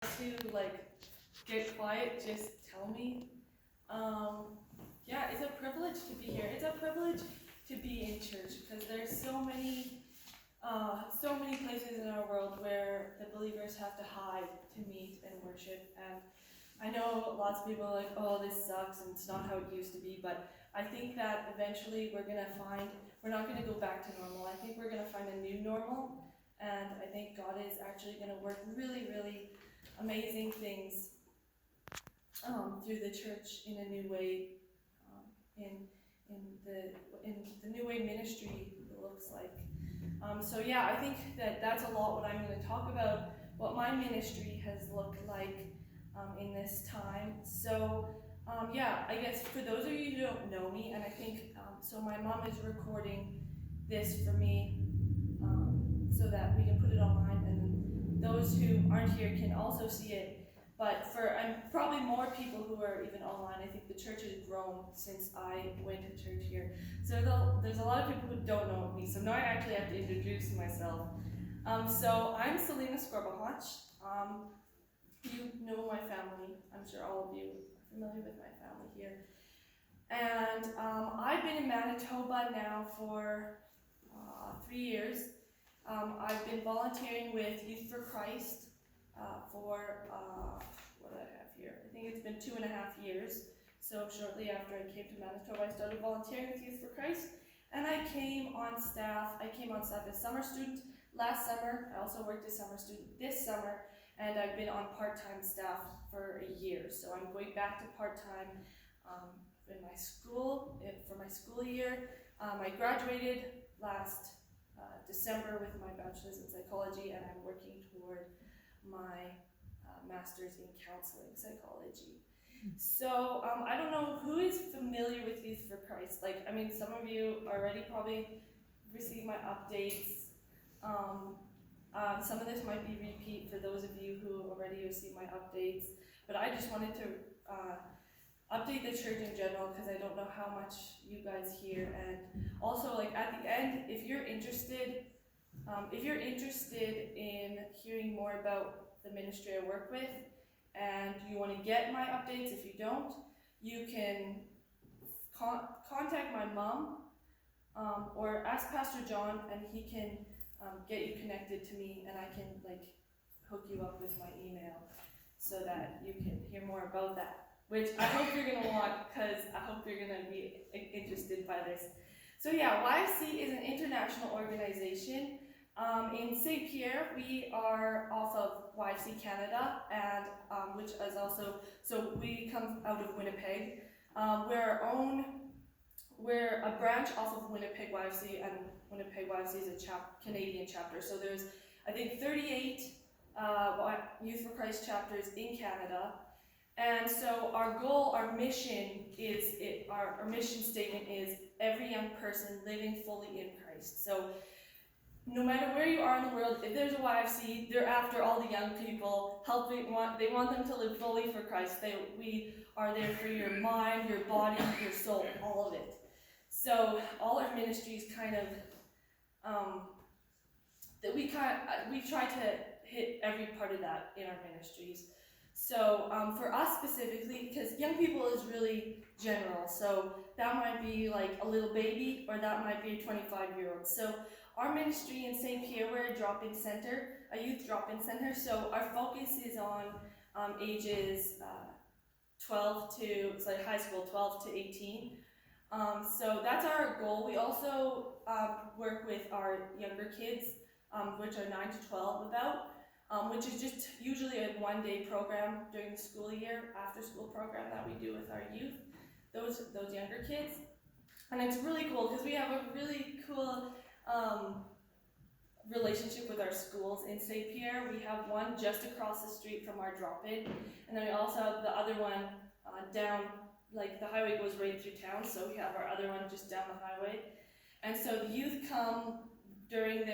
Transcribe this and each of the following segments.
to get quiet, just tell me. Yeah, it's a privilege to be here. It's a privilege to be in church because there's so many places in our world where the believers have to hide to meet and worship. And I know lots of people are like, oh, this sucks and it's not how it used to be. But I think that eventually we're not going to go back to normal. I think we're going to find a new normal. And I think God is actually going to work really, really amazing things through the church in a new way, in the new way ministry looks like. So yeah, I think that's a lot what I'm going to talk about, what my ministry has looked like in this time. So yeah, I guess for those of you who don't know me, and I think so my mom is recording this for me so that we can put it online, and those who aren't here can also see it. But and probably more people who are even online, I think the church has grown since I went to church here. So there's a lot of people who don't know me, so now I actually have to introduce myself. So I'm Celina. You know my family. I'm sure all of you are familiar with my family here. And I've been in Manitoba now for 3 years. I've been volunteering with Youth for Christ for what do I have here? I think it's been 2.5 years. So shortly after I came to Manitoba, I started volunteering with Youth for Christ, and I came on staff as summer student last summer. I also worked as summer student this summer, and I've been on part-time staff for a year. So I'm going back to part-time in my school for my school year. I graduated last December with my bachelor's in psychology, and I'm working toward my master's in counseling psychology. So I don't know who is familiar with Youth for Christ. Some of you already probably received my updates. Some of this might be repeat for those of you who already received my updates, but I just wanted to update the church in general because I don't know how much you guys hear. And also, at the end, if you're interested in hearing more about the ministry I work with, and you want to get my updates, if you don't, you can contact my mom or ask Pastor John, and he can get you connected to me, and I can hook you up with my email so that you can hear more about that, which I hope you're going to want, because I hope you're going to be interested by this. So yeah, YFC is an international organization. In St. Pierre, we are off of YFC Canada, and which is also, so we come out of Winnipeg. We're a branch off of Winnipeg YFC, and Winnipeg YFC is a Canadian chapter. So there's, I think, 38 Youth for Christ chapters in Canada. And so our mission statement is every young person living fully in Christ. So no matter where you are in the world, if there's a YFC, they're after all the young people, they want them to live fully for Christ. We are there for your mind, your body, your soul, all of it. So all our ministries we try to hit every part of that in our ministries. So for us specifically, because young people is really general, so that might be like a little baby, or that might be a 25-year-old. So our ministry in St. Pierre, we're a drop-in center, a youth drop-in center. So our focus is on ages 12 to, it's like high school, 12 to 18. So that's our goal. We also work with our younger kids, which are 9 to 12 which is just usually a one-day program during the school year, after-school program that we do with our youth, those younger kids. And it's really cool because we have a really cool relationship with our schools in St. Pierre. We have one just across the street from our drop-in, and then we also have the other one down, the highway goes right through town, so we have our other one just down the highway. And so the youth come during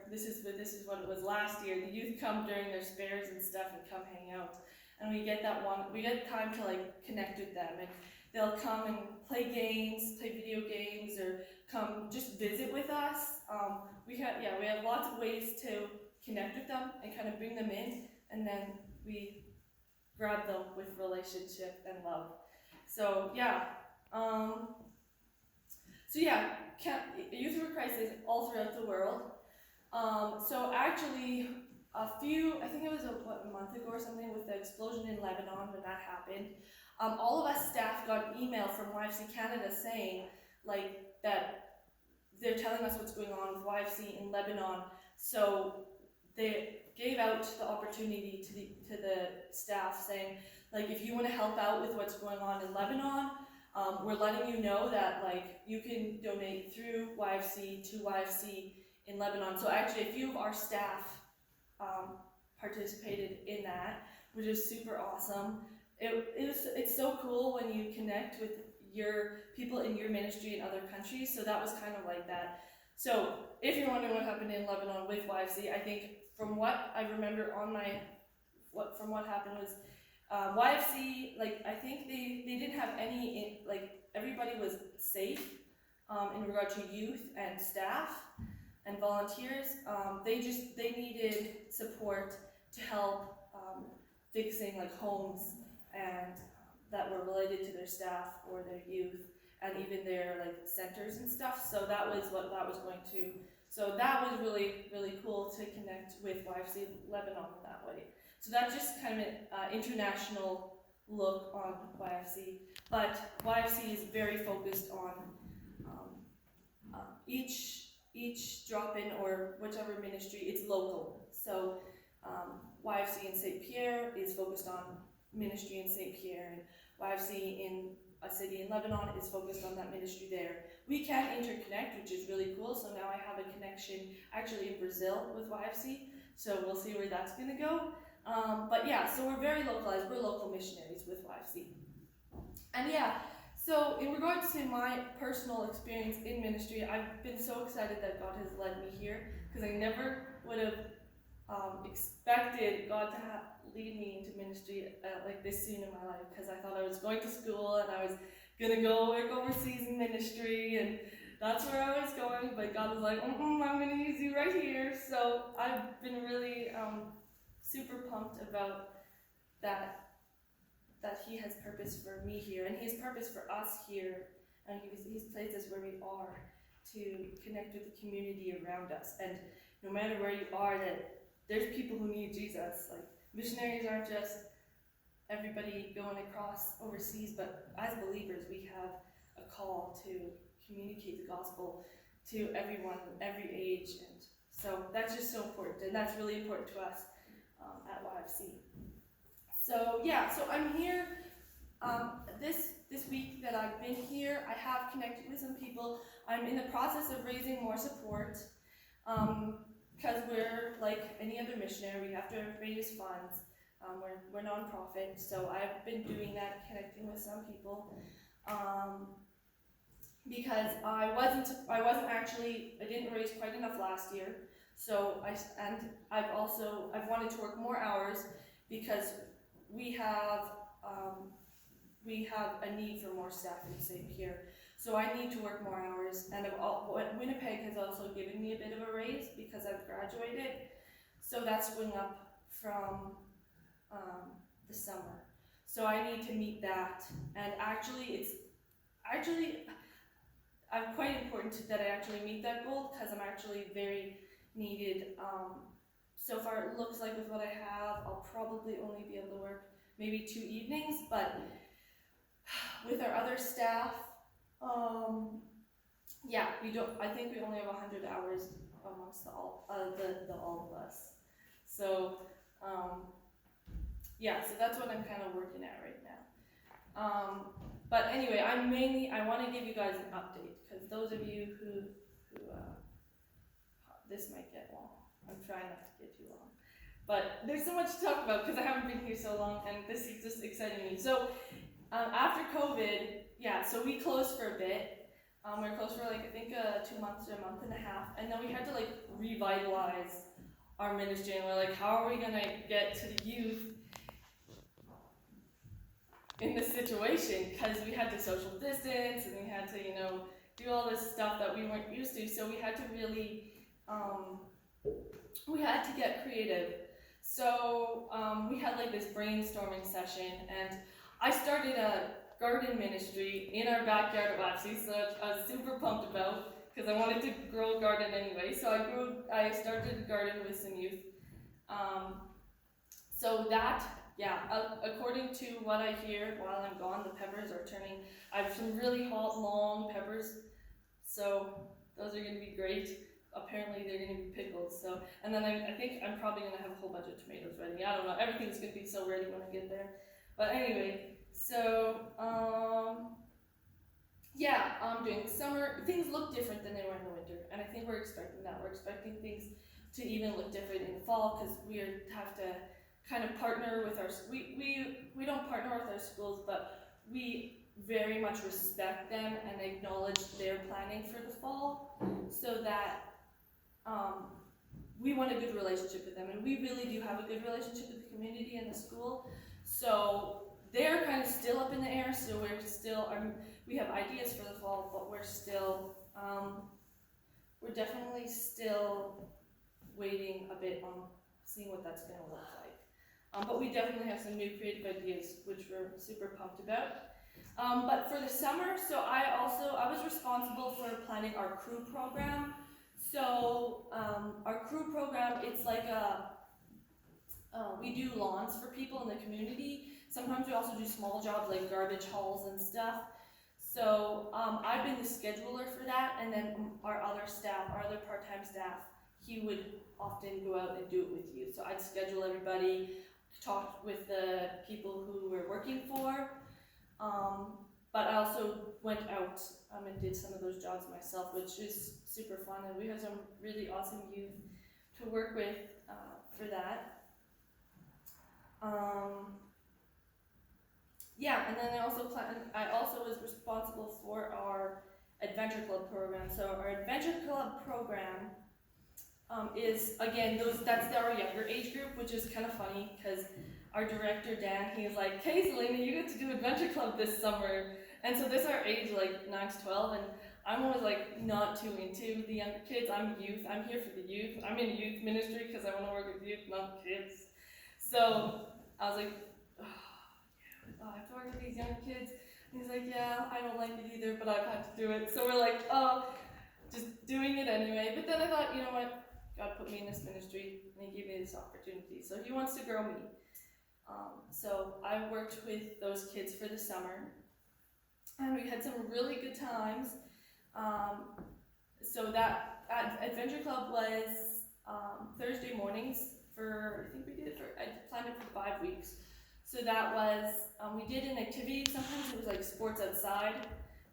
this is what it was last year, the youth come during their spares and stuff and come hang out. And we get time to connect with them, and they'll come and play video games, or come just visit with us. We have lots of ways to connect with them and kind of bring them in and then we grab them with relationship and love. So yeah, youth for Christ is all throughout the world. So actually, I think it was a month ago or something, with the explosion in Lebanon when that happened, all of us staff got an email from YFC Canada saying like that they're telling us what's going on with YFC in Lebanon. So they gave out the opportunity to the staff saying, like, if you want to help out with what's going on in Lebanon, we're letting you know that like you can donate through YFC to YFC in Lebanon. So actually a few of our staff participated in that, which is super awesome. It's so cool when you connect with your people in your ministry in other countries. So that was kind of like that. So if you're wondering what happened in Lebanon with YFC, I think from what I remember from what happened was YFC, like I think they didn't have any, like everybody was safe in regard to youth and staff and volunteers. They needed support to help fixing like homes and that were related to their staff or their youth, and even their like centers and stuff. So that was what that was going to. So that was really, really cool to connect with YFC Lebanon in that way. So that's just kind of an international look on YFC. But YFC is very focused on each drop-in or whichever ministry, it's local. So YFC in St. Pierre is focused on ministry in St. Pierre, and YFC in a city in Lebanon is focused on that ministry there. We can interconnect, which is really cool. So now I have a connection actually in Brazil with YFC. So we'll see where that's gonna go. But yeah, so we're very localized. We're local missionaries with YFC. And yeah, so in regards to my personal experience in ministry, I've been so excited that God has led me here, because I never would have expected God to lead me into ministry like this soon in my life, because I thought I was going to school and I was gonna go work overseas in ministry, and that's where I was going. But God was like, I'm gonna use you right here. So I've been really super pumped about that He has purpose for me here, and He has purpose for us here, and He's placed us where we are to connect with the community around us. And no matter where you are, that there's people who need Jesus. Like, missionaries aren't just everybody going across overseas, but as believers, we have a call to communicate the gospel to everyone, every age. And so that's just so important, and that's really important to us at YFC. So yeah, so I'm here this week that I've been here. I have connected with some people. I'm in the process of raising more support, because we're like any other missionary. We have to raise funds. We're nonprofit, so I've been doing that, connecting with some people, because I didn't raise quite enough last year. So I've wanted to work more hours, because we have a need for more staff in St. Pierre. So I need to work more hours, and Winnipeg has also given me a bit of a raise because I've graduated. So that's going up from the summer. So I need to meet that, and I'm quite important that I actually meet that goal, because I'm actually very needed. So far it looks like with what I have, I'll probably only be able to work maybe 2 evenings, but with our other staff, I think we only have 100 hours amongst all of us. So so that's what I'm kind of working at right now. But anyway, I want to give you guys an update, because those of you who this might get long. I'm trying not to get too long. But there's so much to talk about, because I haven't been here so long, and this is just exciting me. So after COVID, so we closed for a bit. We were closed for like, I think 2 months or a month and a half, and then we had to like revitalize our ministry, and we're like, how are we gonna get to the youth in this situation? Because we had to social distance, and we had to, do all this stuff that we weren't used to. So we had to really, we had to get creative. So we had like this brainstorming session, and I started a garden ministry in our backyard at Wapsie, so I was super pumped about, because I wanted to grow a garden anyway. So I started a garden with some youth. So that, yeah, according to what I hear while I'm gone, the peppers are turning. I have some really hot, long peppers, so those are going to be great. Apparently they're going to be pickled, so, and then I think I'm probably going to have a whole bunch of tomatoes ready. I don't know, everything's going to be so ready when I get there. But anyway, so, yeah, I'm doing summer. Things look different than they were in the winter, and I think we're expecting that. We're expecting things to even look different in the fall, because we have to kind of partner with our, we don't partner with our schools, but we very much respect them and acknowledge their planning for the fall, so that we want a good relationship with them, and we really do have a good relationship with the community and the school. So they're kind of still up in the air, so we're still, we have ideas for the fall, but we're still, we're definitely still waiting a bit on seeing what that's going to look like. But we definitely have some new creative ideas, which we're super pumped about. But for the summer, so I was responsible for planning our crew program. So our crew program, it's like we do lawns for people in the community. Sometimes we also do small jobs like garbage hauls and stuff. So I've been the scheduler for that, and then our other part-time staff, he would often go out and do it with you. So I'd schedule everybody, talk with the people who we're working for, but I also went out and did some of those jobs myself, which is super fun, and we have some really awesome youth to work with for that. Yeah, and then I also was responsible for our Adventure Club program. So our Adventure Club program is, again, that's our younger age group, which is kind of funny, because our director, Dan, he's like, "Hey, Celina, you get to do Adventure Club this summer." And so this is our age, like 9 to 12, and I'm always like not too into the younger kids. I'm youth, I'm here for the youth. I'm in youth ministry because I want to work with youth, not kids. So I was like, I have to work with these young kids. And he's like, "Yeah, I don't like it either, but I've had to do it." So we're like, just doing it anyway. But then I thought, you know what? God put me in this ministry, and he gave me this opportunity. So he wants to grow me. So I worked with those kids for the summer, and we had some really good times. So that Adventure Club was Thursday mornings for, I think I planned it for 5 weeks. So that was, we did an activity. Sometimes it was like sports outside,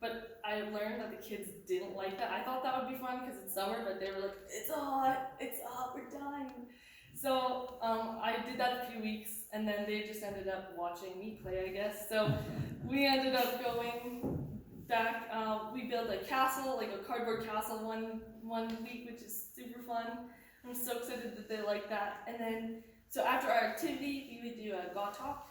but I learned that the kids didn't like that. I thought that would be fun because it's summer, but they were like, it's hot, we're dying. So I did that a few weeks, and then they just ended up watching me play, I guess. So we ended up going back. We built a castle, like a cardboard castle, one week, which is super fun. I'm so excited that they like that. And then, so after our activity, we would do a God talk.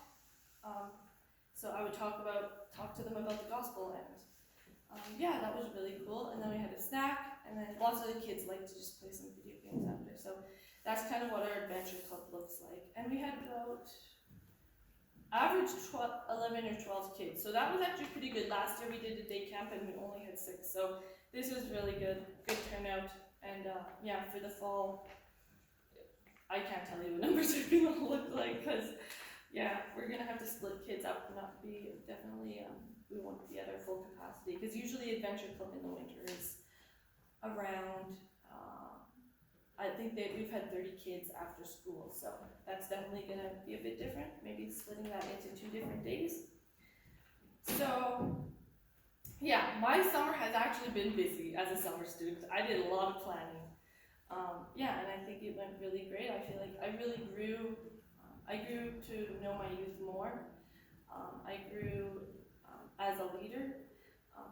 So I would talk to them about the gospel, and yeah, that was really cool. And then we had a snack, and then lots of the kids like to just play some video games after. So that's kind of what our Adventure Club looks like. And we had about average 11 or 12 kids. So that was actually pretty good. Last year we did a day camp and we only had 6. So this was really good turnout. And yeah, for the fall, I can't tell you what numbers are going to look like, because yeah, we're going to have to split kids up, not be, definitely, we won't be at our full capacity, because usually Adventure Club in the winter is around, I think we've had 30 kids after school, so that's definitely going to be a bit different, maybe splitting that into 2 different days. So yeah, my summer has actually been busy as a summer student. I did a lot of planning. Yeah, and I think it went really great. I feel like I really grew. I grew to know my youth more. I grew as a leader.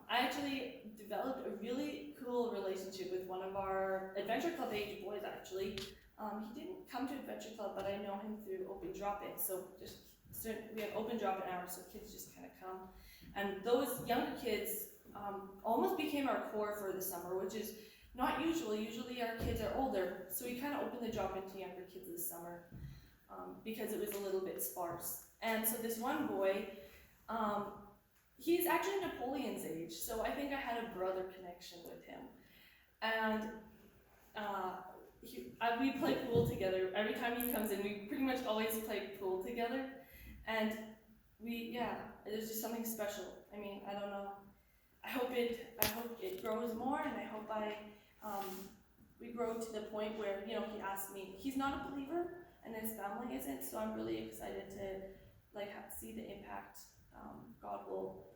I actually developed a really cool relationship with one of our Adventure Club age boys, actually. He didn't come to Adventure Club, but I know him through open drop-in. So we have open drop-in hours, so kids just kind of come. And those younger kids almost became our core for the summer, which is not usually. Usually our kids are older, so we kind of open the drop-in to younger kids this summer. because it was a little bit sparse. And so this one boy, he's actually Napoleon's age, so I think I had a brother connection with him. And we play pool together. Every time he comes in, we pretty much always play pool together. And there's just something special. I mean, I don't know. I hope it grows more, and I hope we grow to the point where, he asked me. He's not a believer, and his family isn't, so I'm really excited to see the impact God will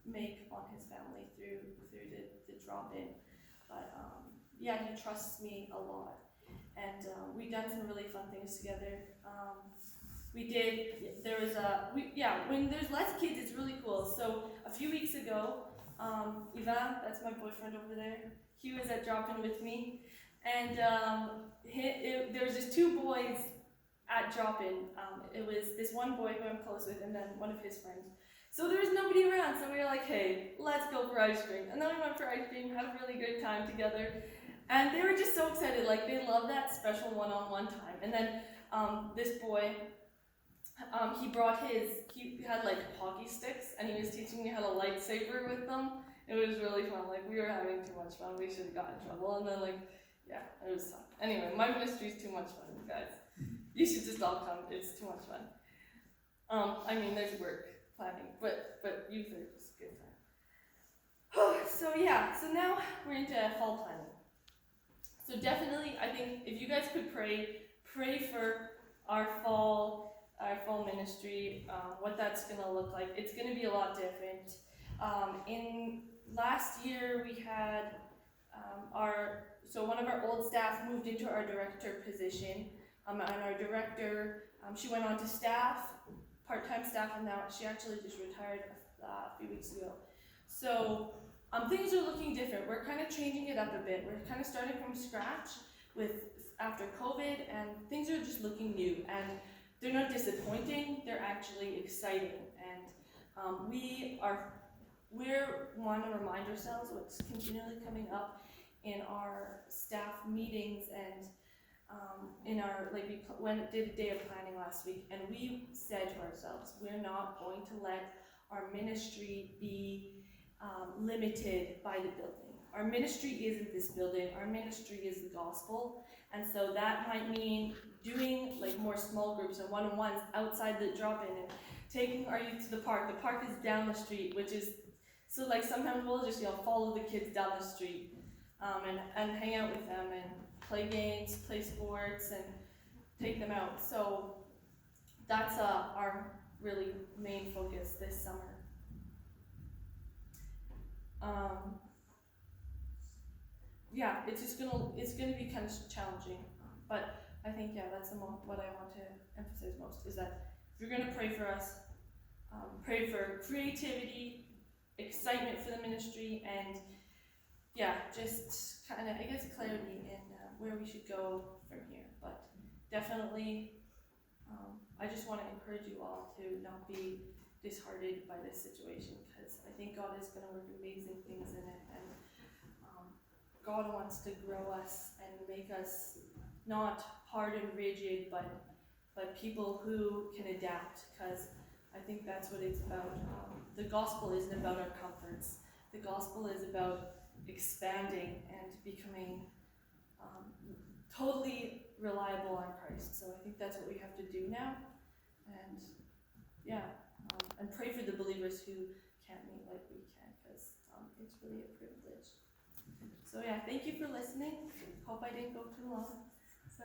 make on his family through the drop-in. But he trusts me a lot, and we've done some really fun things together. When there's less kids, it's really cool. So a few weeks ago, Ivan, that's my boyfriend over there, he was at drop-in with me, and there was just two boys at drop-in. It was this one boy who I'm close with, and then one of his friends. So there was nobody around, so we were like, hey, let's go for ice cream. And then we went for ice cream, had a really good time together, and they were just so excited. They love that special one-on-one time. And then this boy, he had hockey sticks, and he was teaching me how to lightsaber with them. It was really fun. We were having too much fun. We should have got in trouble. And then it was fun. Anyway, my ministry is too much fun, guys. You should just all come. It's too much fun. There's work planning, but youth are just a good time. So now we're into fall planning. So definitely, I think if you guys could pray for our fall ministry, what that's gonna look like. It's gonna be a lot different. In last year, we had one of our old staff moved into our director position, and our director, she went on to staff, part-time staff, and now she actually just retired a few weeks ago. So things are looking different. We're kind of changing it up a bit. We're kind of starting from scratch after COVID, and things are just looking new. And they're not disappointing. They're actually exciting. And we want to remind ourselves what's continually coming up in our staff meetings and in our we did a day of planning last week, and we said to ourselves, we're not going to let our ministry be limited by the building. Our ministry isn't this building. Our ministry is the gospel, and so that might mean doing more small groups and one-on-ones outside the drop-in and taking our youth to the park. The park is down the street, which is so sometimes we'll just follow the kids down the street and hang out with them and play games, play sports, and take them out. So that's our really main focus this summer. It's gonna be kind of challenging, but I think that's what I want to emphasize most is that if you're gonna pray for us, pray for creativity, excitement for the ministry, and just kind of clarity in where we should go from here. But definitely, I just want to encourage you all to not be disheartened by this situation, because I think God is going to work amazing things in it, and God wants to grow us and make us not hard and rigid, but people who can adapt, because I think that's what it's about. The gospel isn't about our comforts. The gospel is about expanding and becoming totally reliable on Christ. So I think that's what we have to do now, and and pray for the believers who can't meet like we can, because it's really a privilege. So thank you for listening. Hope I didn't go too long. So.